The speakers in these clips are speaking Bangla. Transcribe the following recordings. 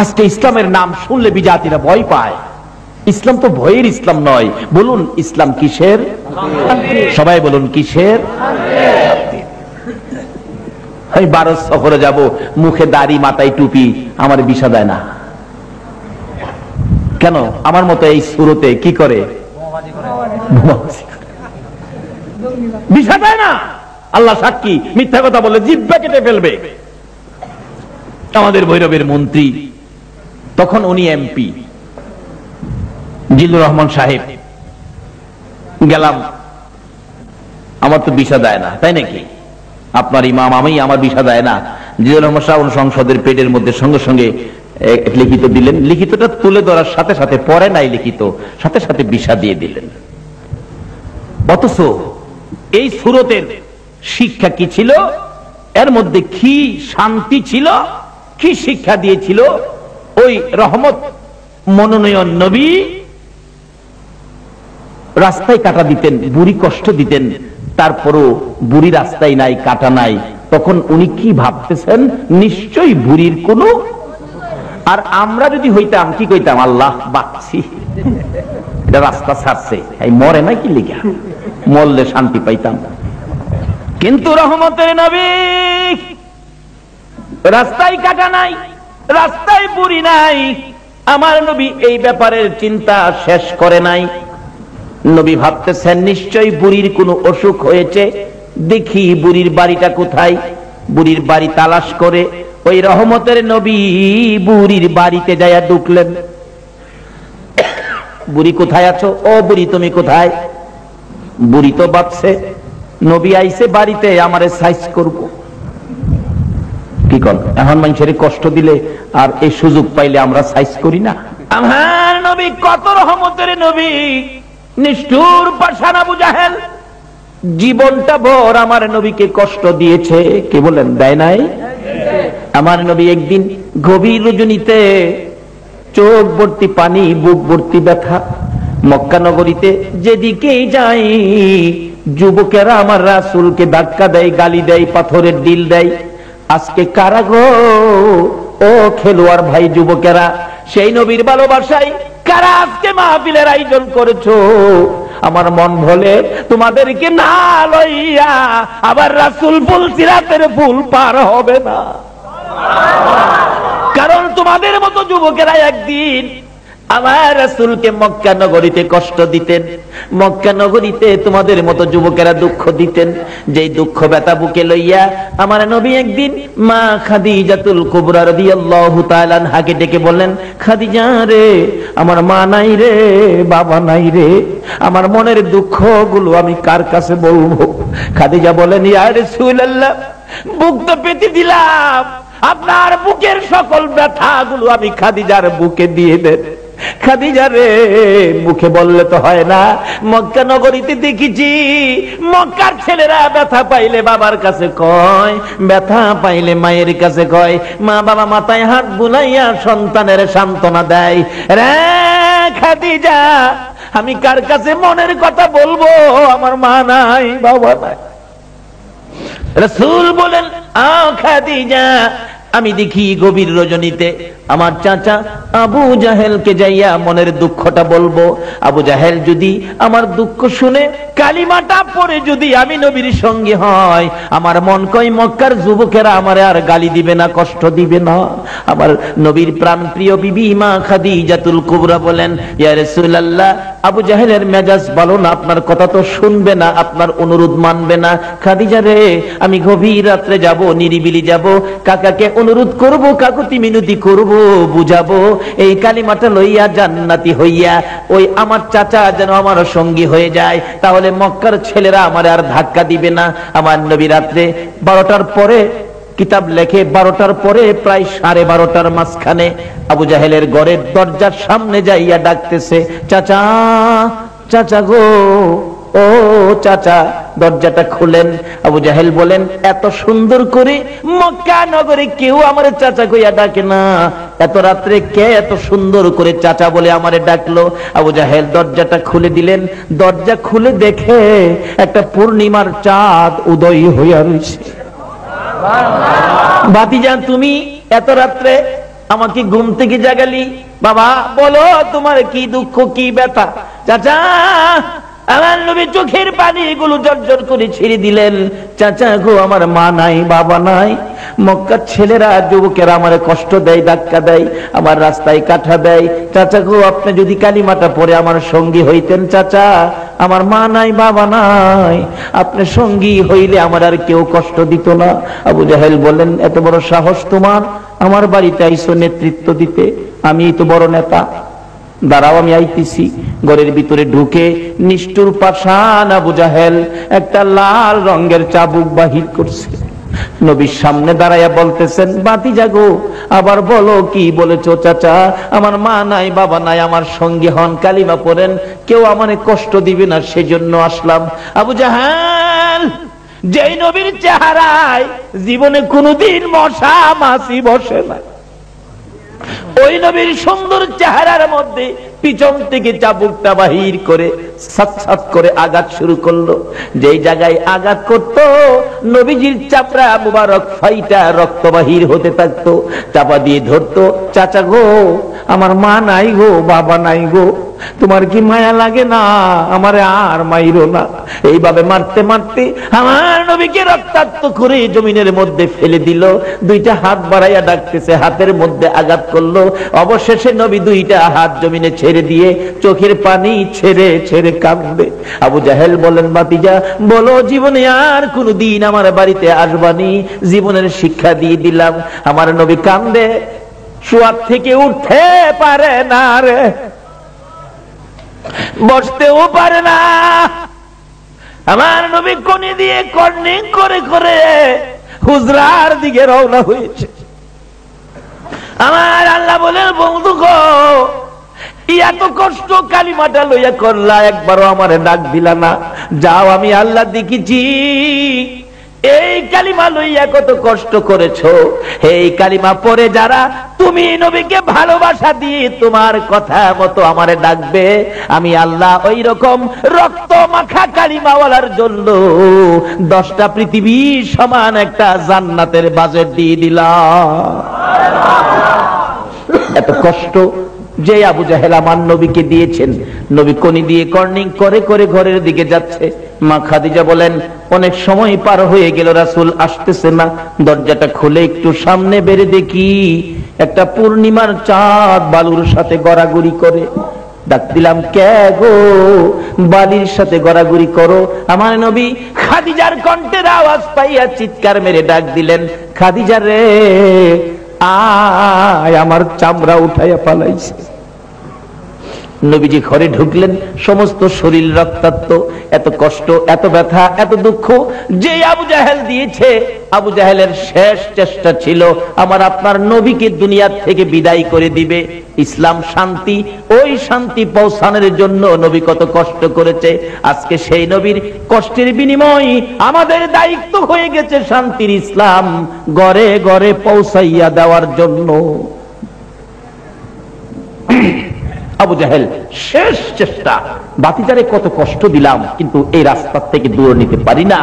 আজকে ইসলামের নাম শুনলে বিজাতিরা ভয় পায়। ইসলাম তো ভয়ের ইসলাম নয়। বলুন ইসলাম কিসের? সবাই বলুন কিসের? আমি ভারত সফরে যাব, মুখে দাড়ি মাথায় টুপি, আমার ভিসা দেয় না কেন? আমার মতো এই সুরতে কি করে? ভিসা দেয় না। আল্লাহ সাক্ষী, মিথ্যা কথা বলে জিহ্বা কেটে ফেলবে। আমাদের ভৈরবের মন্ত্রী, তখন উনি এমপি, জিল্লুর রহমান সাহেব, গেলাম, আমার তো ভিসা দেয় না। তাই নাকি? আপনার ইমাম, আমি, আমার ভিসা দেয় না। জিল্লুর রহমান সাহেব সংসদের পেটের মধ্যে সঙ্গে সঙ্গে লিখিত দিলেন। লিখিতটা তুলে ধরার সাথে সাথে, পরে নাই লিখিত, সাথে সাথে ভিসা দিয়ে দিলেন। অথচ এই সুরতের শিক্ষা কি ছিল? এর মধ্যে কি শান্তি ছিল, কি শিক্ষা দিয়েছিল? ওই রহমত মনোনয়ন নবী রাস্তায় কাটা দিতেন, বুড়ি কষ্ট দিতেন, তারপরও বুড়ি রাস্তায় নাই, কাটা নাই। তখন উনি কি ভাবতেছেন? নিশ্চয়ই বুড়ির কোনো। আর আমরা যদি হইতাম কি কইতাম? আল্লাহ বাঁচছি, এটা রাস্তা ছাড়ছে, এই মরে নাই কি লিখা, মরলে শান্তি পাইতাম। কিন্তু রহমতের নবী রাস্তায় কাটা নাই, রাস্তায় বুড়ি নাই। আমার নবী এই ব্যাপারের চিন্তা শেষ করে নাই। নবী ভাবতেছেন নিশ্চয়ই বুড়ির কোনো অসুখ হয়েছে, দেখি বুড়ির বাড়িটা কোথায়। বুড়ির বাড়ি তালাশ করে ওই রহমতের নবী বুড়ির বাড়িতে যাইয়া ঢুকলেন। বুড়ি কোথায় আছো? ও বুড়ি তুমি কোথায়? বুড়ি তো ভাবছে নবী আইছে বাড়িতে, আমারে সাইজ করব। কি কর? এখন মানুষের কষ্ট দিলে আর এই সুযোগ পাইলে আমরা সাইজ করি না। আমার নবী কত রহমতের নবী, নিষ্ঠুর পাষাণ আবু জাহেল জীবনটা ভর আমার নবীকে কষ্ট দিয়েছে। কে বলেন দেয় নাই? আমার নবী একদিন গভীর রজনীতে, চোখ ভর্তি পানি, বুক ভর্তি ব্যথা, মক্কা নগরীতে যেদিকেই যাই যুবকেরা আমার রাসূলকে ধাক্কা দেয়, গালি দেয়, পাথরের ডিল দেয়। আজকে কারা গো? ও খেলোয়াড় ভাই যুবকেরা, সেই নবীর ভালোবাসায় কারা আজকে মাহফিলের আয়োজন করেছো? আমার মন বলে তোমাদেরকে না লইয়া আবার রাসূল ফুল সিরাতের ফুল পার হবে না। কারণ তোমাদের মতো যুবকেরা একদিন আমার রাসূলকে মক্কা নগরীতে কষ্ট দিতেন, মক্কা নগরীতে তোমাদের মতো যুবকেরা দুঃখ দিতেন। যেই দুঃখ ব্যথা বুকে লইয়া আমার নবী একদিন মা খাদিজাতুল কুবরা রাদিয়াল্লাহু তাআলা আনহাকে ডেকে বললেন, খাদিজা রে, আমার মা নাই রে, বাবা নাই রে, আমার মনের দুঃখগুলো আমি কার কাছে বলবো? খাদিজা বলেন, ইয়া রাসূলুল্লাহ, বুক তো পেতে দিলাম, আপনার বুকের সকল ব্যথাগুলো আমি খাদিজার বুকে দিয়ে দেন। খাদিজা রে, মুখে বললে তো হয় না। মক্কা নগরীতে দেখেছি মক্কার ছেলেরা ব্যথা পাইলে বাবার কাছে কয়, ব্যথা পাইলে মায়ের কাছে কয়। মা বাবা মাথায় হাত বুলাইয়া সন্তানের সান্ত্বনা দেয়। রে খাদিজা, আমি কার কাছে মনের কথা বলবো? আমার মা নাই, বাবা নাই। রাসূল বলেন, আও খাদিজা, আমি দেখি গভীর রজনীতে আমার চাচা আবু জাহেলকে যাইয়া মনের দুঃখটা বলবো। আবু জাহেল যদি আমার দুঃখ শুনে কালিমাটা পড়ে যদি আমি নবীর সঙ্গে হয়, আমার মন কয় মক্কার যুবকেরা আমারে আর গালি দিবে না, কষ্ট দিবে না। আমার নবীর প্রাণ প্রিয় বিবি মা খাদিজাতুল কুবরা বলেন, ইয়া রাসূলুল্লাহ, আবু জাহেলের মেজাজ ভালো না, আপনার কথা তো শুনবে না, আপনার অনুরোধ মানবে না। খাদিজা রে, আমি গভীর রাত্রে যাব, নিরিবিলি যাব, কাকাকে অনুরোধ করব, কাকুতি মিনতি করব, বুঝাবো, এই কালিমাটা লইয়া জান্নাতি হইয়া ওই আমার চাচা যেন আমার সঙ্গী হয়ে যায়, তাহলে মক্কার ছেলেরা আমার আর ধাক্কা দিবে না। আমার নবী রাত্রে 12টার পরে কিতাব লেখে, 12টার পরে প্রায় 12:30টার মাঝখানে আবু জাহেলের ঘরের দরজার সামনে যাইয়া ডাকতেছে, চাচা, চাচা গো, ও চাচা, দরজাটা খুলেন। আবু জাহেল বলেন, এত সুন্দর করে মক্কা নগরে কেউ আমার চাচা কইয়া ডাকে না, এত রাত্রে কে এত সুন্দর করে চাচা বলে আমারে ডাকলো? আবু জাহেল দরজাটা খুলে দিলেন। দরজা খুলে দেখে একটা পূর্ণিমার চাঁদ উদয় হইয়া রয়েছে। ভাতিজা, তুমি এত রাত্রে আমাকে ঘুম থেকে জাগালি, বাবা বলো তোমার কি দুঃখ কি ব্যথা। চাচা, আমার নবী চোখের পানিগুলো জর্জর করে ছেড়ে দিলেন। চাচা গো, আমার মা নাই, বাবা নাই, মক্কার ছেলেরা যুবকেরা আমার কষ্ট দেয়, ধাক্কা দেয়, আমার রাস্তায় কাঠা দেয়। চাচা গো, আপনি যদি কালিমাটা পড়ে আমার সঙ্গী হইতেন। চাচা, আমার মা নাই, বাবা নাই, আপনি সঙ্গী হইলে আমার আর কেউ কষ্ট দিত না। আবু জাহেল বলেন, এত বড় সাহস তোমার, আমার বাড়িতে আইসো নেতৃত্ব দিতে, আমি তো বড় নেতা, দাঁড়াও আমি আইতেছি। ঘরের ভিতরে ঢুকে নিষ্ঠুর পাষাণ আবু জাহেল একটা লাল রঙের চাবুক বাহির করছে। নবীর সামনে দাঁড়াইয়া বলতেছেন, ভাতিজা গো, আবার বলো কি বলেছো। চাচা, আমার মা নাই, বাবা নাই, আমার সঙ্গে হন, কালিমা পড়েন, কেউ আমারে কষ্ট দিবে না, সেজন্য আসলাম। আবু জাহেল, যেই নবীর চেহারায় জীবনে কোনোদিন মশা মাছি বসে না, ওই নবীর সুন্দর চেহারার মধ্যে পিছন থেকে চাবুকটা বাহির করে সাত সাত করে আঘাত শুরু করলো। যেই জায়গায় আঘাত করত, নবীজির চাপড়া মুবারক ফাইটা রক্ত বাহির হতে থাকতো। চাপা দিয়ে ধরতো, চাচা গো, আমার মা নাই গো, বাবা নাই গো, তোমার কি মায়া লাগে না, আমারে আর মাইরো না। এইভাবে মারতে মারতে আমার নবীকে রক্তাক্ত করে জমিনের মধ্যে ফেলে দিল। দুইটা হাত বাড়াইয়া ডাকতেছে, হাতের মধ্যে আঘাত করলো। অবশেষে নবী দুইটা হাত জমিনে ছেড়ে দিয়ে চোখের পানি ছেড়ে ছেড়ে কাঁদবে। আবু জাহেল বলেন, ভাতিজা বলো, জীবনে আর কোনদিন আমার বাড়িতে আসবানি, জীবনের শিক্ষা দিয়ে দিলাম। আমার নবী কান্দে, শোয়ার থেকে উঠতে পারে না রে, বসতেও পারে না। আমার নবী কোনি দিয়ে কর্নিং করে করে হুজরার দিকে রওনা হয়েছে। আমার আল্লাহ বলেন, বন্ধু গো, এত কষ্ট কালিমাটা লইয়া করলা, একবারও আমারে ডাক দিলা না। যাও, আমি আল্লাহ দেখেছি, এই কালিমা লইয়া কত কষ্ট করেছো। এই কালিমা পড়ে যারা তুমি নবীকে ভালোবাসা দিয়ে তোমার কথা মতো আমারে ডাকবে, আমি আল্লাহ ওই রকম রক্ত মাখা কালিমাওয়ালার জন্য 10টা পৃথিবী সমান একটা জান্নাতের বাজেট দিয়ে দিলাম। এত কষ্ট যে আবু জাহেল আমার নবীকে দিয়েছেন। নবী কোনি দিয়ে কর্নিং করে করে ঘরের দিকে যাচ্ছে। মা খাদিজা বলেন, অনেক সময় পার হয়ে গেল, রাসূল আসতেছে না। দরজাটা খুলে একটু সামনে বেরিয়ে দেখি একটা পূর্ণিমার চাঁদ বালুর সাথে গড়াগড়ি করে। ডাক দিলাম, কে গো, বালির সাথে গড়াগড়ি করো। আমার নবী খাদিজার কণ্ঠের আওয়াজ পাইয়া চিৎকার মেরে ডাক দিলেন, খাদিজা রে, আয়, আমার চামড়া উঠাইয়া পালাইছে। নবীজি ঘরে ঢুকলেন, সমস্ত শরীর রক্তাক্ত। এত কষ্ট, এত ব্যথা, এত দুঃখ যে আবু জাহেল দিয়েছে। আবু জাহেলের শেষ চেষ্টা ছিল আমার আপনার নবীকে দুনিয়া থেকে বিদায় করে দিবে। ইসলাম শান্তি, ওই শান্তি পৌঁছানোর জন্য নবী কত কষ্ট করেছে। আজকে সেই নবীর কষ্টের বিনিময় আমাদের দায়িত্ব হয়ে গেছে শান্তির ইসলাম ঘরে ঘরে পৌঁছাইয়া দেওয়ার জন্য। আবু জাহেল শেষ চেষ্টা, বাতিজারে কত কষ্ট দিলাম, কিন্তু এই রাস্তা থেকে দূরে নিতে পারি না,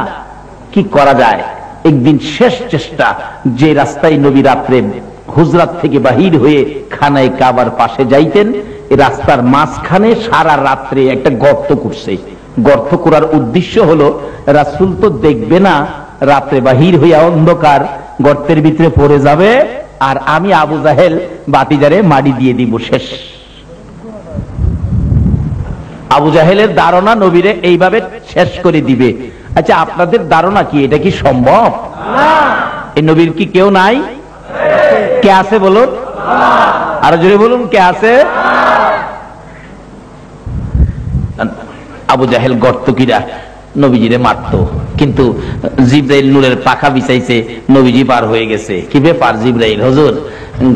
কি করা যায়। একদিন শেষ চেষ্টা, যে রাস্তায় নবী রাত্রে হুজরাত থেকে বাহির হয়ে খানায় কাবার পাশে যাইতেন, এই রাস্তার মাঝখানে সারা রাত্রে একটা গর্ত করছে। গর্ত করার উদ্দেশ্য হলো, রাসূল তো দেখবে না, রাত্রে বাহির হইয়া অন্ধকার গর্তের ভিতরে পড়ে যাবে, আর আমি আবু জাহেল বাতিজারে মাটি দিয়ে দিব, শেষ। আবু জাহেলের ধারণা নবীরে এইভাবে শেষ করে দিবে। আচ্ছা, আপনাদের ধারণা কি এটা কি সম্ভব? এই নবীর কি কেউ নাই? কে আছে বলুন, আরো জোরে বলুন, কে আছে? আবু জাহেল গর্তকিরা নবীজিরে মারতো, কিন্তু জিবরাইল নূরের পাখা বিছাইছে, নবীজি পার হয়ে গেছে। কি ব্যাপার জিবরাইল, হুজুর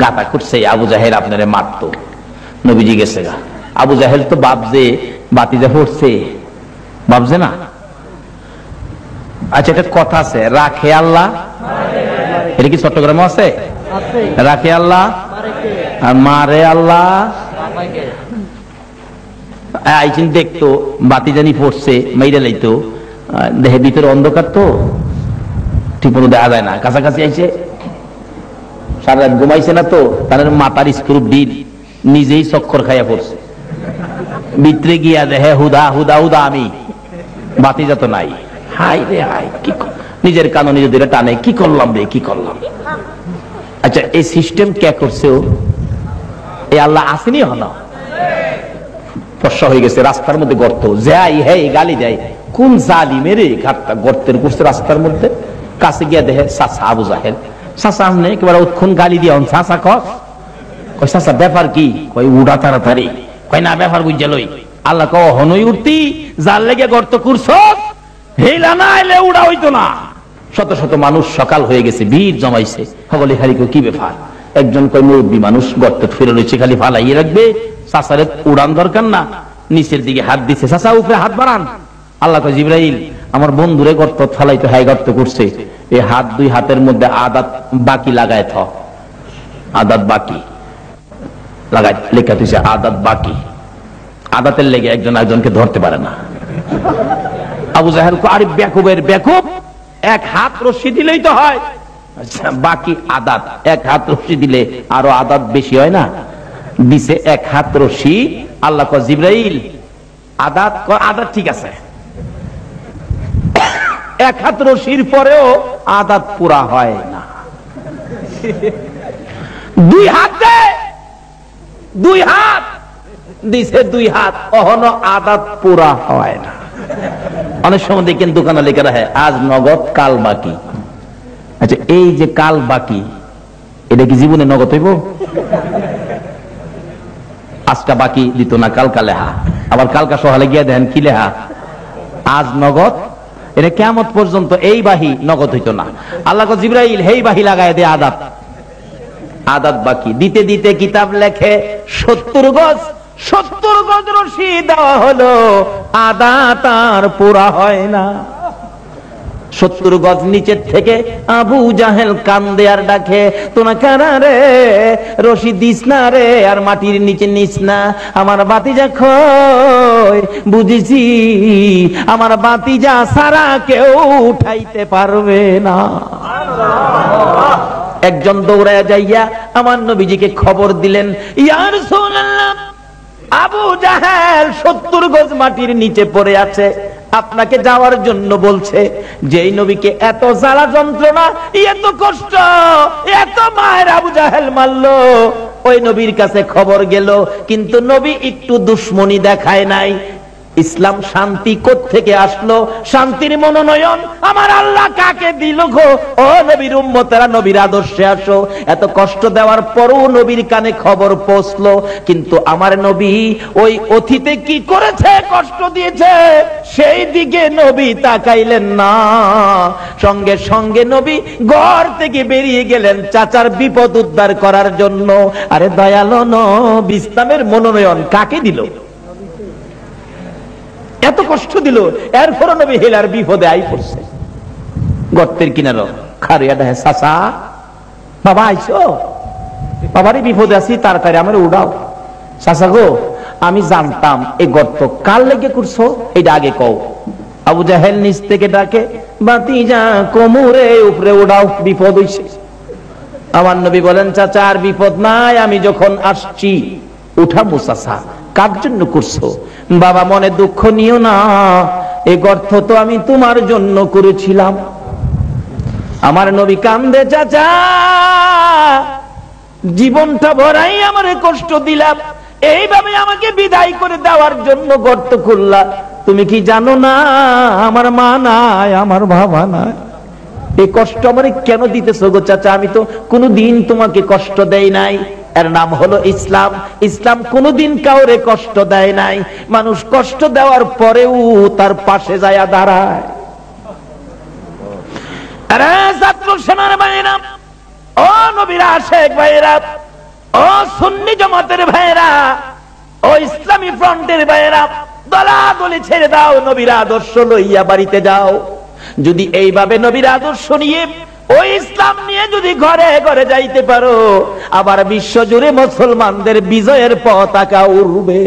গাতা করছে, আবু জাহেল আপনারে মারতো, নবীজি গেছে গা। আবু জাহেল তো ভাবছে বাতিজা পড়ছে, ভাবছে না। আচ্ছা, এটা কথা আছে, রাখে আল্লাহ, এটা কি চট্টগ্রামে আছে? রাখে আল্লাহ আর মারে আল্লাহ। আইছেন দেখতো বাতিজানি পড়ছে, মাইরা লাইতো, দেহের ভিতরে অন্ধকার তো ঠিক মতো দেখা যায় না, কাছাকাছি আইছে সারা রাত ঘুমাইছে না তো, তার মাথার স্ক্রু ডিল নিজেই চক্কর খাইয়া পড়ছে। ভিতরে গিয়া দেহে হুদা হুদা হুদা আমি বাতি যত নাই। হাই রে হাই, কি নিজের কানো নিজে ধরে টানে, কি করলাম রে কি করলাম। আচ্ছা এই সিস্টেম কে করছে? ও এই আল্লাহ আসেনি হলো, ফর্সা হয়ে গেছে, রাস্তার মধ্যে গর্ত, যাই হ্যাঁ গালি দেয়, কোন জালিমের ঘাটটা গর্তের করছে রাস্তার মধ্যে। কাছে গিয়া দেখে চাচা আবু জাহেল, চাচা আমনে একেবারে উৎক্ষণ গালি দিয়া চাচা কয় চাচা ব্যাপার কি? কয় উড়া তাড়াতাড়ি। কয় না ব্যাপার বুঝে লই। আল্লাহ কয় হনই উঠতি, যার লেগে গর্ত করছ হেলা না এলে উড়া হইতো না। শত শত মানুষ সকাল হয়ে গেছে, ভিড় জমাইছে, সকলে খালি কি ব্যাপার? একজন কয় মুরব্বী মানুষ গর্ত ফিরে রয়েছে, খালি ফালাইয়ে রাখবে, চাচারে উড়ান দরকার না। নিচের দিকে হাত দিচ্ছে, চাচা উপরে হাত বাড়ান। আল্লাহ কয় জিবরাইল আমার বন্ধুরে গর্ত ফালাইতে হাই গর্ত করছে, এই হাত দুই হাতের মধ্যে আদাত বাকি লাগায় থ, আদাত বাকি লাগাই লেখা দিয়েছে, আদাত বাকি। আদাতের লেগে একজন একজনকে ধরতে পারে না। আবু জাহেল কো আরে বেকুবের বেকুব, এক হাত রশি দিলেই তো হয়। আচ্ছা বাকি আদাত, এক হাত রশি দিলে আরো আদাত বেশি হয় না? দিছে এক হাত রশি। আল্লাহ কয় জিবরাইল আদাত, আদাত ঠিক আছে, এক হাত রশির পরেও আদাত পুরা হয় না। দুই হাত দে, দুই হাত দিছে, দুই হাত, অহনো আদাত পুরা হয় না। অনেক সময় দেখেন দোকানে লেখা রাখে আজ নগদ কাল বাকি। আচ্ছা এই যে কাল বাকি, এটা কি জীবনে নগদ হইব? আজটা বাকি দিত না, কালকা লেহা, আবার কালকা সকালে গিয়ে দেন কি লেহা আজ নগদ। এটা কিয়ামত পর্যন্ত এই বাহি নগদ হইতো না। আল্লাহ কয় জিবরাইল হেই বাহি লাগায় দে আদাত, আদাত বাকি। দিতে দিতে কিতাব লেখে 70 গজ, 70 গজ রশি দেওয়া হলো, আদাত আর পুরা হয় না। 70 গজ নিচের থেকে আবু জাহেল কান্দে আর ডাকে, তোনা কারা রে, রশি দিস না রে, আর মাটির নিচে নিস না, আমার বাতিজা কই বুঝেছি আমার বাতিজা সারা কেউ উঠাইতে পারবে না। একজন দৌড়ায় যাইয়া আমার নবীজিকে খবর দিলেন, ইয়া রাসূলুল্লাহ আবু জাহেল 70 গজ মাটির নিচে পড়ে আছে, আপনাকে যাওয়ার জন্য বলছে। যেই নবীকে এত জ্বালা যন্ত্রণা, এত কষ্ট, এত মায়ের আবু জাহেল মারলো, ওই নবীর কাছে খবর গেল, কিন্তু নবী একটু দুশ্মনী দেখায় নাই। ইসলাম শান্তি কোত্থেকে আসলো? শান্তির মনোনয়ন আমার আল্লাহ কাকে দিল গো? ও নবীর উম্মতেরা নবীর আদর্শে আসো। এত কষ্ট দেওয়ার পরও নবীর কানে খবর পৌঁছলো, কিন্তু আমার নবী ওই অতীতে কি করেছে, কষ্ট দিয়েছে, সেই দিকে নবী তাকাইলেন না। সঙ্গে সঙ্গে নবী ঘর থেকে বেরিয়ে গেলেন চাচার বিপদ উদ্ধার করার জন্য। আরে দয়ালো নবী ইসলামের মনোনয়ন কাকে দিল? এত কষ্ট দিল, এরপর নবী হেলার বিপদে আই পড়ছে। গর্তের কিনারো খারিয়া দেয়, চাচা বাবা আইছো, বাবারই বিপদে আছি, তাড়াতাড়ি আমার উড়াও। চাচা গো আমি জানতাম এই গর্ত কার লেগে করছো, এটা আগে কও। আবু জাহেল নিচ থেকে ডাকে, বাতিজা কোমরে উপরে উড়াও, বিপদ হইছে। আমার নবী বলেন, চাচা আর বিপদ নাই, আমি যখন আসছি উঠাবো। চাচা কার জন্য করছো? বাবা মনে দুঃখ নিও না, এই গর্ত তো আমি তোমার জন্য করেছিলাম। আমার নবী কান্দে, চাচা জীবনটা ভরাই আমারে কষ্ট দিলাম, এইভাবে আমাকে বিদায় করে দেওয়ার জন্য গর্ত করলা। তুমি কি জানো না আমার মা নাই, আমার বাবা নাই, এই কষ্ট আমারে কেন দিতেছো গো চাচা? আমি তো কোনোদিন তোমাকে কষ্ট দেই নাই। এর নাম হলো ইসলাম। ইসলাম কোনোদিন কাউরে কষ্ট দেয় নাই। মানুষ কষ্ট দেওয়ার পরেও তার পাশে যায় দাঁড়ায়। আরে ছাত্র সেনার ভাইরা, ও নবীর আশেক ভাইরা, ও সুন্নি জামাতের ভাইরা, ও ইসলামী ফ্রন্টের ভাইরা, দলাদলি ছেড়ে দাও, নবীর আদর্শ লইয়া বাড়িতে যাও। যদি এইভাবে নবীর আদর্শ নিয়ে, ওই ইসলাম নিয়ে যদি ঘরে ঘরে যাইতে পারো, আবার বিশ্ব জুড়ে মুসলমানদের বিজয়ের পতাকা উড়বে।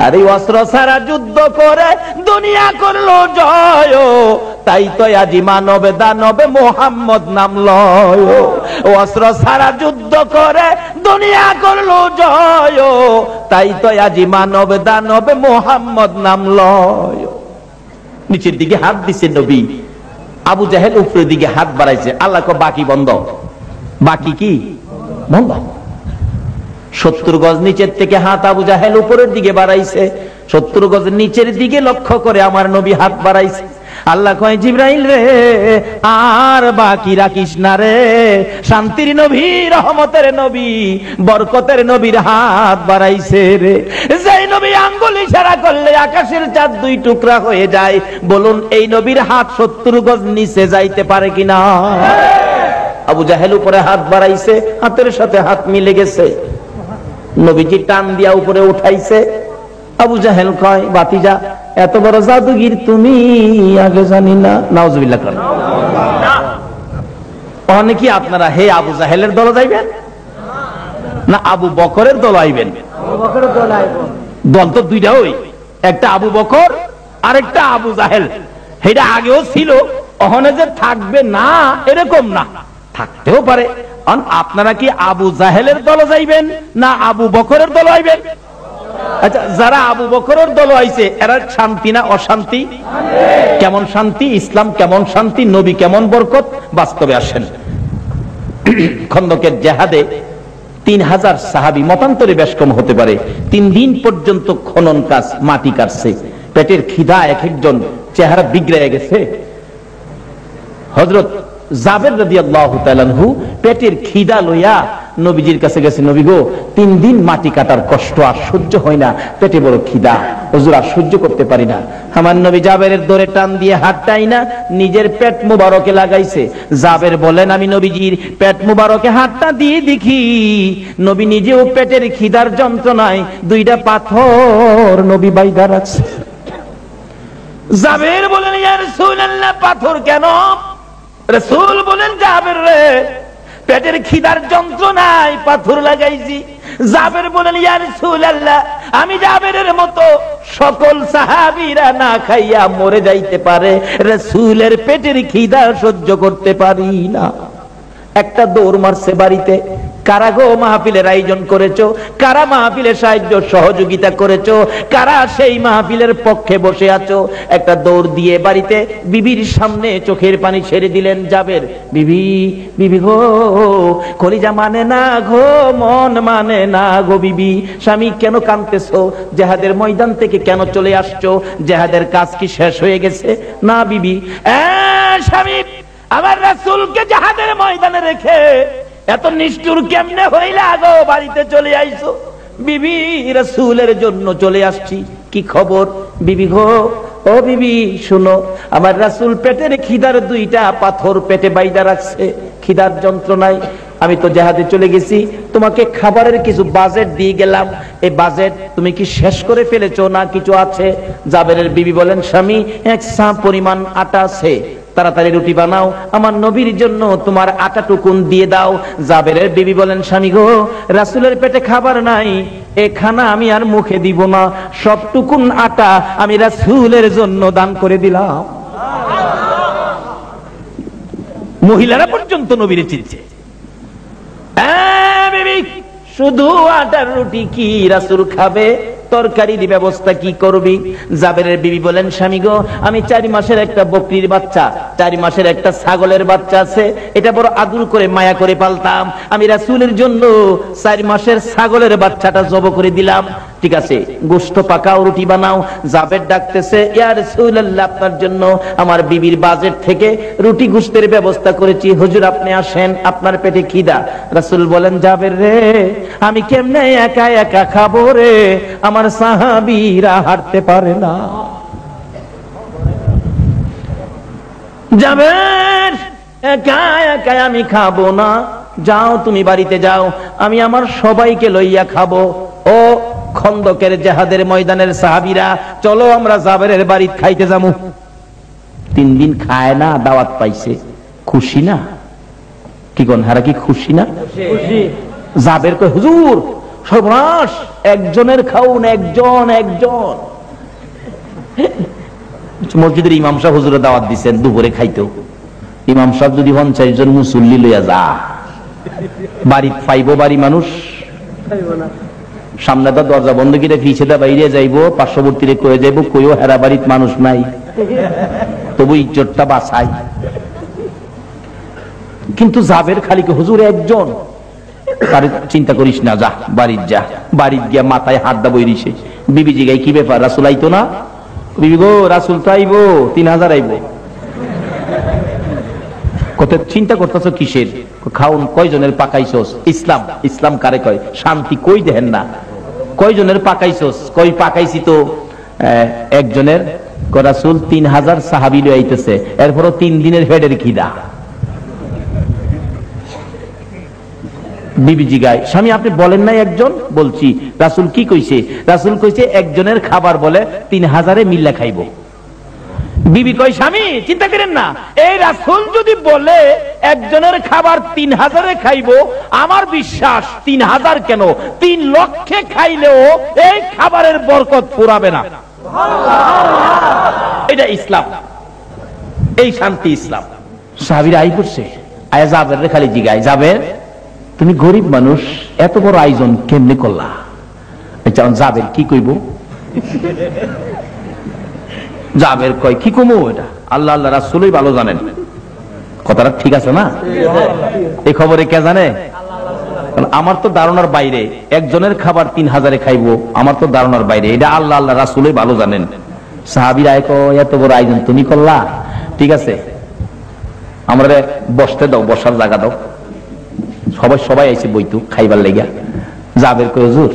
আর এই অস্ত্র ছাড়া যুদ্ধ করে দুনিয়া করলো জয়, তাই তো আজি মানবে দানবে মোহাম্মদ নাম লয়। অস্ত্র ছাড়া যুদ্ধ করে দুনিয়া করলো জয়, তাই তো আজি মানবে দানবে মোহাম্মদ নাম লয়। নিচের দিকে হাত দিছে নবী, আবু জাহেল উপরের দিকে হাত বাড়াইছে। আল্লাহ কো বাকি বন্ধ, বাকি কি বন্ধ। 70 গজ নিচের থেকে হাত আবু জাহেল উপরের দিকে বাড়াইছে, 70 গজ নিচের দিকে লক্ষ্য করে আমার নবী হাত বাড়াইছে। আল্লাহ কয় জিবরাইল রে আর বাকি রাখিস না রে, শান্তির নবী, রহমতের নবী, বরকতের নবীর হাত বাড়াইছে রে। যেই নবী আঙ্গুল ইশারা করলে আকাশের চাঁদ 2 টুকরা হয়ে যায়, বলুন এই নবীর হাত 70 গজ নিচে যাইতে পারে কিনা? আবু জাহেল উপরে হাত বাড়াইছে, হাতের সাথে হাত মিলে গেছে, নবীজি টান দিয়া উপরে উঠাইছে। আবু জাহেল কয় বাতিজা এত বড় জাদুগির তুমি, আগে জানি না। নাউজুবিল্লাহ। অনেকে আপনারা হে আবু জাহেলের দল যাইবেন না আবু বকরের দল আইবেন? দল তো দুইটা, ওই একটা আবু বকর আর একটা আবু জাহেল। এটা আগেও ছিল, ওখানে যে থাকবে না এরকম না, থাকতেও পারে। আপনারা কি আবু জাহেলের দল যাইবেন না আবু বকরের দল আইবেন? আচ্ছা, যারা আবু বকরের দল আইছে এরা শান্তি না অশান্তি? কেমন শান্তি, ইসলাম কেমন শান্তি, নবী কেমন বরকত, বাস্তবে আসেন। খন্দকের জেহাদে 3000 সাহাবী, মতান্তরে বেশ কম হতে পারে, 3 দিন পর্যন্ত খনন কাজ, মাটি কাটছে। পেটের খিদা এক একজন চেহারা বিগড়ে গেছে। হযরত জাবের রাদিয়াল্লাহু তাআলা আনহু পেটের খিদা লইয়া নবীজির কাছে গেছে, নবী গো 3 দিন মাটি কাটার কষ্ট আর সহ্য হয় না, পেটে বড় খিদা, হুজুর আর সহ্য করতে পারি না। আমার নবী জাবেরের দরে টান দিয়ে হাতটাই না নিজের পেট মুবারকে লাগাইছে। জাবের বলেন আমি নবীজির পেট মুবারকে হাতটা দিয়ে দেখি নবী নিজেও পেটের খিদার যন্ত্রণায় 2টা পাথর নবী বাইদা রাখছে। জাবের বলেন ইয়া রাসূলুল্লাহ পাথর কেন? রাসূল বলেন জাবের রে পেটের খিদার যন্ত্রণায় পাথর লাগাইছি। জাবের বলেন ইয়া রাসূলুল্লাহ আমি জাবেরের মতো সকল সাহাবীরা না খাইয়া মরে যাইতে পারে, রাসূলের পেটের খিদা সহ্য করতে পারি না। একটা দৌড় মারছে বাড়িতে। কারা গো মাহফিলের আয়োজন করেছো, কারা মাহফিলের সাহায্য সহযোগিতা করেছো, কারা সেই মাহফিলের পক্ষে বসে আছো? একটা দৌড় দিয়ে বাড়িতে বিবির সামনে চোখের পানি ছেড়ে দিলেন জাবের। বিবি, বিবি গো কলিজা মানে না গো, মন মানে না গো বিবি, স্বামী কেন কাঁদতেছো? জিহাদের ময়দান থেকে কেন চলে আসছো? জিহাদের কাজ কি শেষ হয়ে গেছে? না বিবি। স্বামী আমার রাসূলকে জিহাদের ময়দানে রেখে এত নিষ্ঠুর কেমনে হইলা গো, বাড়িতে চলে আইছো? বিবি রাসূলের জন্য চলে আসছি। কি খবর বিবি গো? ও বিবি শুনো, আমার রাসূল পেটের খিদার 2টা পাথর পেটে বাইদা রাখছে, খিদার যন্ত্রণায়। আমি তো জিহাদে চলে গেছি, তোমাকে খাবারের কিছু বাজেট দিয়ে গেলাম, এই বাজেট তুমি কি শেষ করে ফেলেছো না কিছু আছে? জাবেরের বিবি বলেন স্বামী 1 সা পরিমাণ আটা আছে, তাড়াতাড়ি রুটি বানাও, আমার নবীর জন্য তোমার আটা টুকুন দিয়ে দাও। জাবেরের বিবি বলেন স্বামী গো রাসূলের পেটে খাবার নাই, এ খানা আমি আর মুখে দিব না, সবটুকুন আটা আমি রাসূলের জন্য দান করে দিলাম। মহিলারা পর্যন্ত নবীরে চিনছে। বিবি শুধু আটার রুটি কি রাসূল খাবে? তরকারির ব্যবস্থা কি করবি? জাবেরের বিবি বলেন স্বামী গো আমি 4 মাসের একটা বকরির বাচ্চা, 4 মাসের একটা ছাগলের বাচ্চা আছে, এটা বড় আদর করে মায়া করে পালতাম, আমি রাসূলের জন্য 4 মাসের ছাগলের বাচ্চাটা জব করে দিলাম। ঠিক আছে, গোশত পাকাও, রুটি বানাও। জাবের ডাকতেছে ইয়া রাসূলুল্লাহ আপনার জন্য আমার বিবির বাজেট থেকে রুটি গোশতের ব্যবস্থা করেছি, হুজুর আপনি আসেন, আপনার পেটে খিদা। রাসূল বলেন জাবের রে আমি কেমনে একা একা খাবো রে, আমার সাহাবীরা হাঁটতে পারে না। জাবের একা একা আমি খাবো না, যাও তুমি বাড়িতে যাও, আমি আমার সবাইকে লইয়া খাবো। ও খন্দকের জিহাদের ময়দানের সাহাবীরা চলো আমরা জাবেরের বাড়িতে খাইতে যামু। 3 দিন খায় না, দাওয়াত পাইছে, খুশি না? কি কোন হারা কি খুশি না? জাবের কয় হুজুর সর্বনাশ, একজনের খাউন, একজন একজন। মসজিদের ইমাম সাহেব হুজুরে দাওয়াত দিচ্ছেন দুপুরে খাইতো। ইমাম সাহেব যদি 50 জন মুসল্লি লইয়া যা, বাড়ি পাইব বাড়ি মানুষ? সামনে তো দরজা বন্ধ করে পিছিয়ে বাইরে যাইব, পার্শ্ববর্তীরে কয়ে যাইব কইও হেরা বাড়ির মানুষ নাই, তবু ইজ্জতটা বাঁচাই। কিন্তু জাবের খালি হুজুর একজন। তার চিন্তা করিস না, যা বাড়ির যা। বাড়ির গিয়া মাথায় হাত দা বইরিছে। বিবি জিগাই কি ব্যাপার, রাসূল আইতো না? বিবি গো রাসূল তো আইব, 3000 আইব। কত চিন্তা করতেছ কিসের? খাউন কয়জনের পাকাইছস? ইসলাম, ইসলাম কারে কয়? শান্তি কই দেখেন না? কয়জনের পাকাইছস? কই পাকাইছি তো একজনের। রাসূল 3000 সাহাবী লই আইতেছে, এরপরও 3 দিনের ফেডের খিদা। বিবি জিগায়, স্বামী আপনি বলেন নাই একজন? বলছি। রাসূল কি কইছে? রাসূল কইছে একজনের খাবার বলে 3000-এ মিল্লা খাইব। বিবি কই, স্বামী চিন্তা করেন না, এই রাসূল যদি বলে একজনের খাবার 3000-এ খাইব, আমার বিশ্বাস 3000 কেন 3 লক্ষে খাইলেও এই খাবারের বরকত ফুরাবে না। এটা ইসলাম, এই শান্তি ইসলাম। সাহাবীরা আই করছে, আয়া জাবের খালি জিগায়, জাবের তুমি গরিব মানুষ, এত বড় আয়োজন কেমনে করলা? জাবের কি কইব? জাবের কয় কি কমু, এটা আল্লাহ আল্লাহ রাসূলই ভালো জানেন। কথাটা ঠিক আছে না? এই খবরে কে জানে? আমার তো ধারণার বাইরে, একজনের খাবার 3000-এ খাইবো, আমার তো ধারণার বাইরে। এটা আল্লাহ আল্লাহ রাসূলই ভালো জানেন। সাহাবীরা কয় এত বড় আয়োজন তুমি করলা, ঠিক আছে আমরা বসতে দাও, বসার জায়গা দাও। সবাই আইছে বইতু খাইবার লেগা। জাবের কয় হুজুর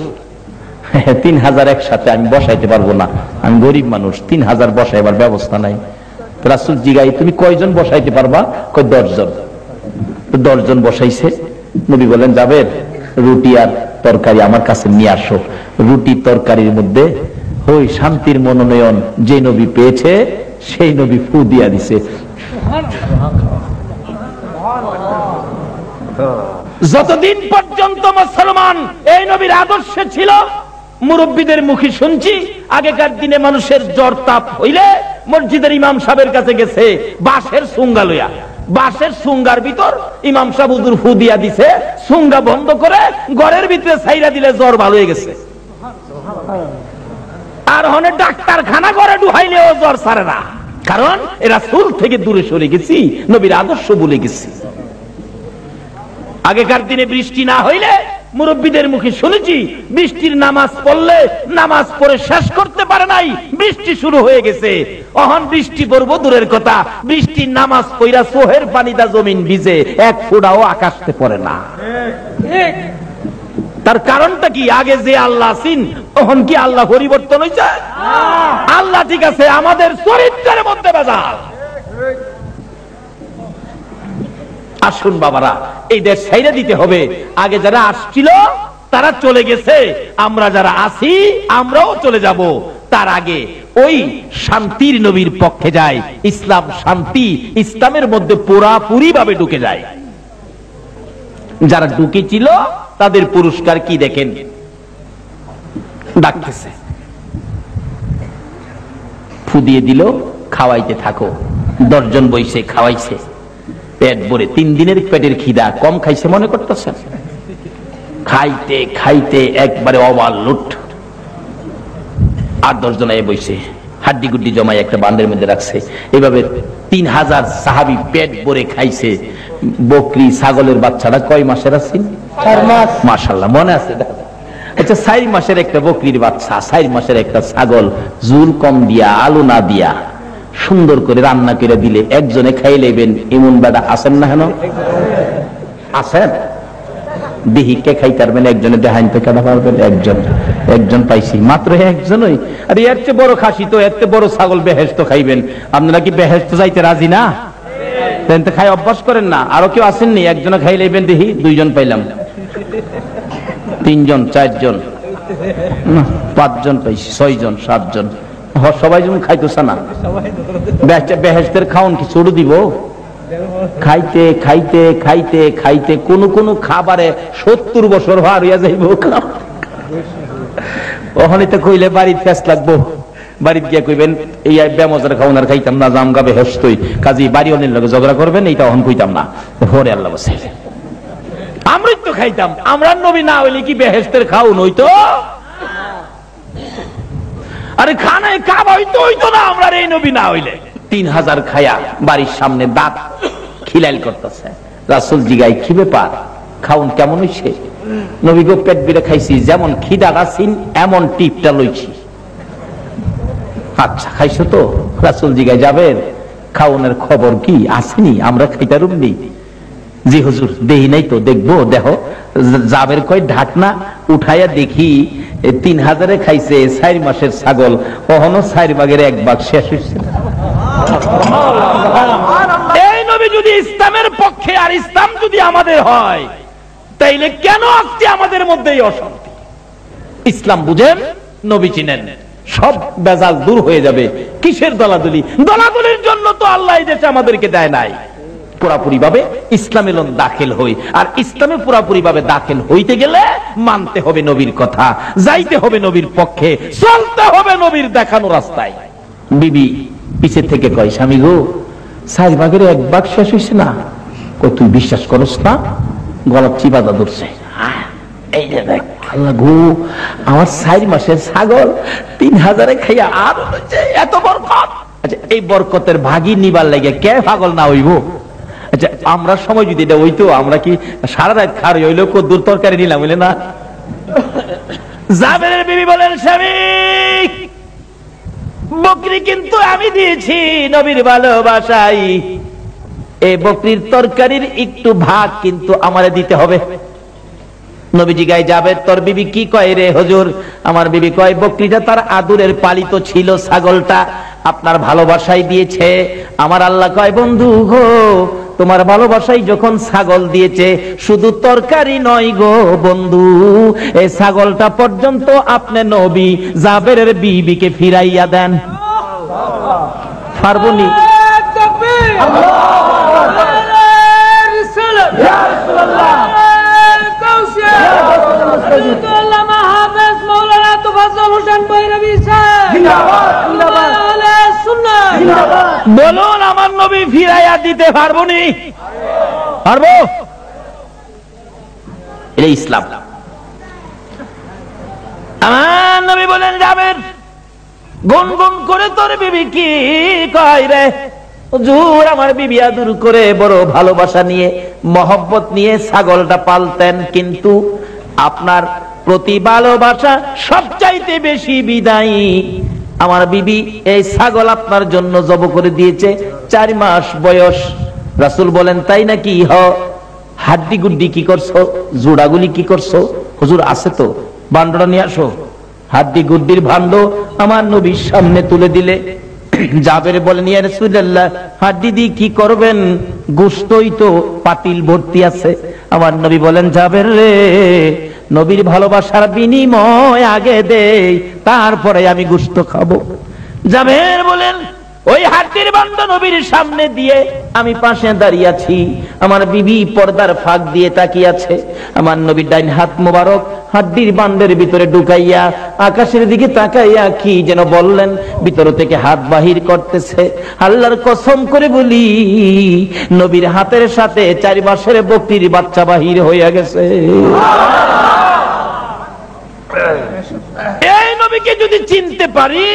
3000 একসাথে আমি বসাইতে পারবো না, আমি গরিব মানুষ, 3000 বসাইবার ব্যবস্থা নাই। রাসূল জিগাই, তুমি কয়জন বসাইতে পারবা? কয় 10 জন। 10 জন বসাইছে। নবী বলেন, জাবের রুটি আর তরকারি আমার কাছে নিয়ে আসো। রুটি তরকারির মধ্যে ওই শান্তির মনোনয়ন যে নবী পেয়েছে সেই নবী ফু দিয়া দিছে। যতদিন পর্যন্ত মুসলমান এই নবীর আদর্শে ছিল, মুরব্বীদের মুখে শুনছি, আগেকার দিনে মানুষের জ্বর তাপ হইলে মসজিদের ইমাম সাহেবের কাছে গেছে বাঁশের সুঙ্গা লইয়া। বাঁশের সুঙ্গার ভিতর ইমাম সাহেব হুজুর ফু দিয়া দিছে, সুঙ্গা বন্ধ করে ঘরের ভিতরে ছাইরা দিলে জ্বর ভালো হয়ে গেছে। আর হনে ডাক্তারখানা করে ঢুকাইলেও জ্বর ছাড়ে না, কারণ এরা রাসূল থেকে দূরে সরে গেছি, নবীর আদর্শ ভুলে গেছি। আগেকার দিনে বৃষ্টি না হইলে মুরব্বীদের মুখে শুনেছি, বৃষ্টির নামাজ পড়লে নামাজ পড়ে শেষ করতে পারে নাই, বৃষ্টি শুরু হয়ে গেছে। অহন বৃষ্টি পড়বো দূরের কথা, বৃষ্টির নামাজ পড়া সোহের পানিটা জমিন ভিজে, এক ফোঁটাও আকাশতে পড়ে না। তার কারণটা কি? আগে যে আল্লাহ আছেন, তখন কি আল্লাহ পরিবর্তন হয়েছে? আল্লাহ ঠিক আছে, আমাদের চরিত্রের মধ্যে ভেজাল। আসুন বাবারা, এই দেশ ছাইড়া দিতে হবে। আগে যারা আসছিল তারা চলে গেছে, আমরা যারা আছি আমরাও চলে যাব। তার আগে ওই শান্তির নবীর পক্ষে যায়। ইসলাম শান্তি, ইসলামের মধ্যে পুরাপুরি ভাবে ঢুকে যায়। যারা ঢুকেছিল তাদের পুরস্কার কি দেখেন, ডাকতেছে, ফু দিয়ে দিল, খাওয়াইতে থাকো। 10 জন বইছে, খাওয়াইছে পেট ভরে। 3 দিনের পেটের খিদা, কম খাইছে মনে করতেছে? খাইতে খাইতে একবারে ওভারলোড। আর 10 জন বইছে, হাড্ডি গুড্ডি জমাই একটা বান্ডের মধ্যে রাখছে। এইভাবে 3000 সাহাবী পেট ভরে খাইছে। বকরি ছাগলের বাচ্চাটা কয় মাসের আছে? 4 মাস। মাশাআল্লাহ, মনে আছে? আচ্ছা, 4 মাসের একটা বকরির বাচ্চা, 4 মাসের একটা ছাগল, জুল কম দিয়া, আলু না দিয়া সুন্দর করে রান্না করে দিলে একজনে খাই লেবেন, এমন বেটা আছেন না? হেন আছেন? দেহি কে খাইতে পারবেন? একজনে দেখাইন তো কেন পারবেন? একজন পাইছি, মাত্র একজনই। আর এর চেয়ে বড় খাসি তো, এর চেয়ে বড় ছাগল বেহেশত খাইবেন। আপনারা কি বেহেশত যাইতে রাজি না? খাই অভ্যাস করেন না? আরো কেউ আসেননি? একজনে খাই লেবেন, দেখি 2 জন পাইলাম, 3 জন, 4 জন, 5 জন পাইছি, 6 জন, 7 জন। সবাই যেমন খাইতেছে না। বেহেশতের খাওন কি ছোট দিব? খাইতে খাইতে খাইতে খাইতে কোন কোন খাবারে 70 বছর ভার হইয়া যাইব। ওখানে তো কইলে বাড়ির ফেস লাগবো, বাড়িতে গিয়া কইবেন এই বেমজার খাওয়ান আর খাইতাম না, জাম গাবে হেসতই, কাজী বাড়ি অনেক লোক ঝগড়া করবেন, এইটা অহন কইতাম না। পরে আল্লাহ বসে আমরাই তো খাইতাম, আমরা নবী না হইলে কি বেহেশতের খাওন হইতো? আরে খানায় কাবা হইতো না আমরা এই নবী না হইলে। 3000 খায়া বাড়ির সামনে দাঁত খিলাইল করতেছে। রাসূল জিগাই কি ব্যাপার, খাউন কেমন হইছে? নবী গো পেট বিরে খাইছি, যেমন খিদা গাছিন এমন টিপটা লইছি। আচ্ছা খাইছো তো? রাসূল জিগাই যাবেন খাউনের খবর কি আসেনি, আমরা খাইতারুম নি? জি হুজুর দেই নাই তো, দেখবো। দেখো জাবের কয় ঢাকনা উঠাইয়া দেখি 3000 খাইছে 4 মাসের ছাগল, কখনো 4 ভাগের 1 ভাগ শেষ হইছে। এই নবী যদি ইসলামের পক্ষে আর ইসলাম যদি আমাদের হয়, তাইলে কেন আজকে আমাদের মধ্যে এই অশান্তি? ইসলাম বুঝেন, নবী চিনেন, সব বেজাল দূর হয়ে যাবে। কিসের দলাদলি? দলাদলির জন্য তো আল্লাহ এই দেশে আমাদেরকে দেয় নাই। পুরাপুরি ভাবে ইসলামে দাখিল হই, আর ইসলামে পুরাপুরি ভাবে দাখিল হইতে গেলে মানতে হবে নবীর কথা, যাইতে হবে নবীর পক্ষে, চলতে হবে নবীর দেখানো রাস্তায়। বিবি পিছে থেকে কয়, স্বামী গো 4 ভাগের 1 ভাগ শেষ হইছে না। কই তুই বিশ্বাস করস না? গলা চিবাদা ধরছে। এই যে দেখ আল্লাহ গো, আমার 4 মাসের ছাগল 3000 খাইয়া আর এত বরকত। আচ্ছা এই বরকতের ভাগই নিবার লাগে কে পাগল না হইব? আচ্ছা আমরা সময় যদি এটা হইতো, আমরা কি সারা রাত খাড়ি হইলো কদ্দুর তরকারি নিলাম হইলে না? জাবেরের বিবি বলেন, স্বামী বকরি কিন্তু আমি দিয়েছি নবীর ভালোবাসাই, এই বকরির তরকারির একটু ভাগ কিন্তু আমারে দিতে হবে। নবীজি গায়ে যাবে, তোর বিবি কি কয় রে হুজুর? আমার বিবি কয় বকরিটা তার আদুরের পালিত ছিল, ছাগলটা আপনার ভালোবাসাই দিয়েছে। আমার আল্লাহ কয় বন্ধু গো, তোমার ভালোবাসাই যখন ছাগল দিয়েছে, শুধু তরকারি নয় গো বন্ধু, এই ছাগলটা পর্যন্ত আপনি নবী জাবেরের বিবিকে ফিরাইয়া দেন। পারবনি? বলুন আমার নবী ফিরাইয়া দিতে পারবো নি? পারবো? এটা ইসলাম। আমার নবী বলেন যাবেন গুনগুন করে তোর বিবি কি কয় রে? হুজুর আমার বিবি আদর করে বড় ভালোবাসা নিয়ে মহব্বত নিয়ে ছাগলটা পালতেন, কিন্তু আপনার প্রতি ভালোবাসা সবচাইতে বেশি বিদায়ী আমার বিবি এই ছাগল আপনার জন্য জব করে দিয়েছে, 4 মাস বয়স। রাসূল বলেন তাই নাকি? হ। হাড্ডি গুড্ডি কি করছো? জোড়াগুলি কি করছো? হুজুর আছে তো, ভান্ডটা নিয়ে আসো। হাড্ডি গুড্ডির ভান্ড আমার নবীর সামনে তুলে দিলে জাবের বলেন, ইয়া রাসূলুল্লাহ হাড্ডি দিয়ে কি করবেন? গোশতই তো পাতিল ভর্তি আছে। আমার নবী বলেন, জাবের রে, নবীর ভালোবাসার বিনিময় আগে দেই, তারপরে আমি গোশত খাবো। জাবের বলেন, ওই হাড্ডির বান্ড নবীর সামনে দিয়ে আমি পাশে দাঁড়িয়ে আছি, আমার বিবি পর্দার ফাঁক দিয়ে তাকিয়ে আছে। আমার নবীর ডাইন হাত মোবারক হাড্ডির বান্ডের ভিতরে ঢুকাইয়া আকাশের দিকে তাকাইয়া কি যেন বললেন, ভিতর থেকে হাত বাহির করতেছে। আল্লাহর কসম করে বলি, নবীর হাতের সাথে 4 মাসের বকরির বাচ্চা বাহির হইয়া গেছে। এই নবীকে যদি চিনতে পারি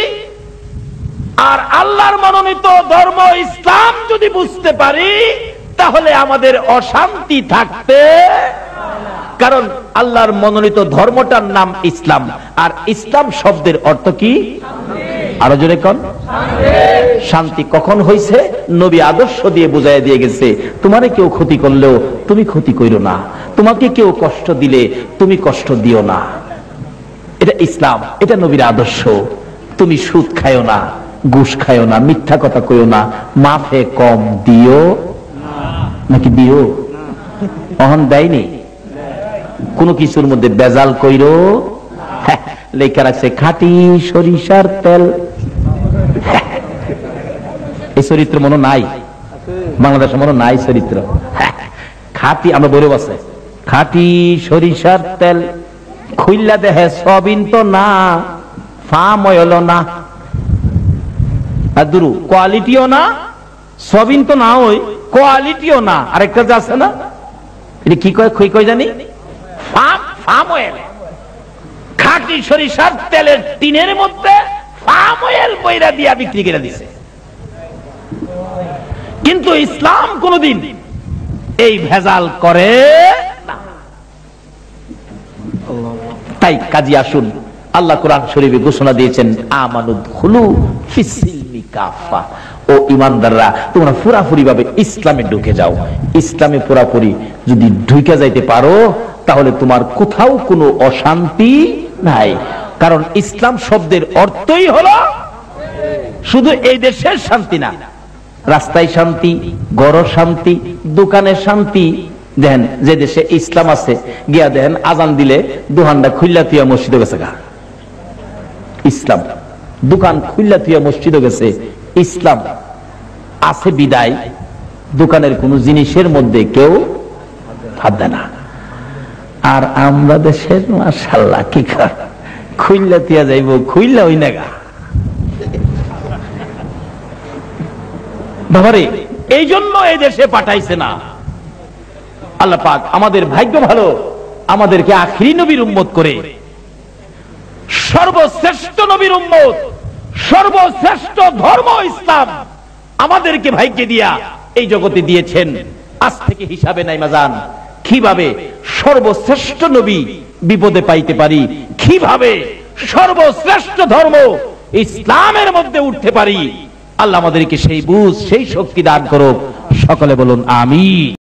আর আল্লাহর মনোনীত ধর্ম ইসলাম যদি বুঝতে পারি, তাহলে আমাদের অশান্তি থাকতে, কারণ আল্লাহর মনোনীত ধর্মটার নাম ইসলাম, আর ইসলাম শব্দের অর্থ কি? আরো জোরে কোন? শান্তি কখন হইছে? নবী আদর্শ দিয়ে বুঝাইয়া দিয়ে গেছে, তোমারে কেউ ক্ষতি করলেও তুমি ক্ষতি কইরো না, তোমাকে কেউ কষ্ট দিলে তুমি কষ্ট দিও না। এটা ইসলাম, এটা নবীর আদর্শ। তুমি সুদ খায়ও না, ঘুষ খায়ও না, মিথ্যা কথা কইও না, মাফে কম দিও নাকি দিও? অহন দেয়নি, কোন কিছুর মধ্যে বেজাল কইরো। লেখা রাখছে খাঁটি সরিষার তেল। এই চরিত্র মনে নাই? বাংলাদেশে মনে নাই চরিত্র। খাঁটি আমরা বলে বসে খাঁটি সরিষার তেল খুইল্লা দেহে সবিন তো না, ফার্ম অয়েল না, আর দুরু কোয়ালিটিও না, সবিন তো না, ওই কোয়ালিটিও না। আরেকটা যে আছে না, এটা কি কয়, কই কই জানি, ফার্ম অয়েল। খাঁটি সরিষার তেলের টিনের মধ্যে ফার্ম অয়েল বইরা দিয়া বিক্রি করে দিছে। কিন্তু ইসলাম কোনদিন এই ভেজাল করে না। তাই কাজী আসুন, আল্লাহ কোরআন শরীফে ঘোষণা দিয়েছেন, আমানুদখুলু ফিস-সিলমি কাফা, ও ঈমানদাররা তোমরা পুরাপুরি ভাবে ইসলামে ঢুকে যাও। ইসলামে পুরাপুরি যদি ঢুকে যাইতে পারো তাহলে তোমার কোথাও কোনো অশান্তি নাই। কারণ ইসলাম শব্দের অর্থই হলো শুধু এই দেশের শান্তি না, রাস্তায় শান্তি, ঘরে শান্তি, দোকানে শান্তি। দেখেন যে দেশে ইসলাম আছে গিয়া দেখেন আজান দিলে দোকানটা খুললা তুইয়া মসজিদে গেছে গা, ইসলাম। দোকান খুললা তুইয়া মসজিদে গেছে, ইসলাম আছে বিদায় দোকানের কোন জিনিসের মধ্যে কেউ হাত দেয় না। আর আমরা দেশের মাশাআল্লাহ কি খুললা তুইয়া যাইব, খুললা হই না গা বাবারে। এই জন্য এই দেশে পাঠাইছে না আল্লাহ পাক। আমাদের ভাগ্য ভালো, আমাদেরকে আখিরি নবীর উম্মত করে, সর্বশ্রেষ্ঠ নবীর উম্মত, সর্বশ্রেষ্ঠ ধর্ম ইসলাম আমাদেরকে ভাগ্যে দিয়া এই জগতে দিয়েছেন। আজ থেকে হিসাবে নাই মাজান, কিভাবে সর্বশ্রেষ্ঠ নবী বিপদে পাইতে পারি, কিভাবে সর্বশ্রেষ্ঠ ধর্ম ইসলামের মধ্যে উঠতে পারি। আল্লাহ আমাদেরকে সেই বুঝ, সেই শক্তি দান করুক। সকলে বলুন আমিন।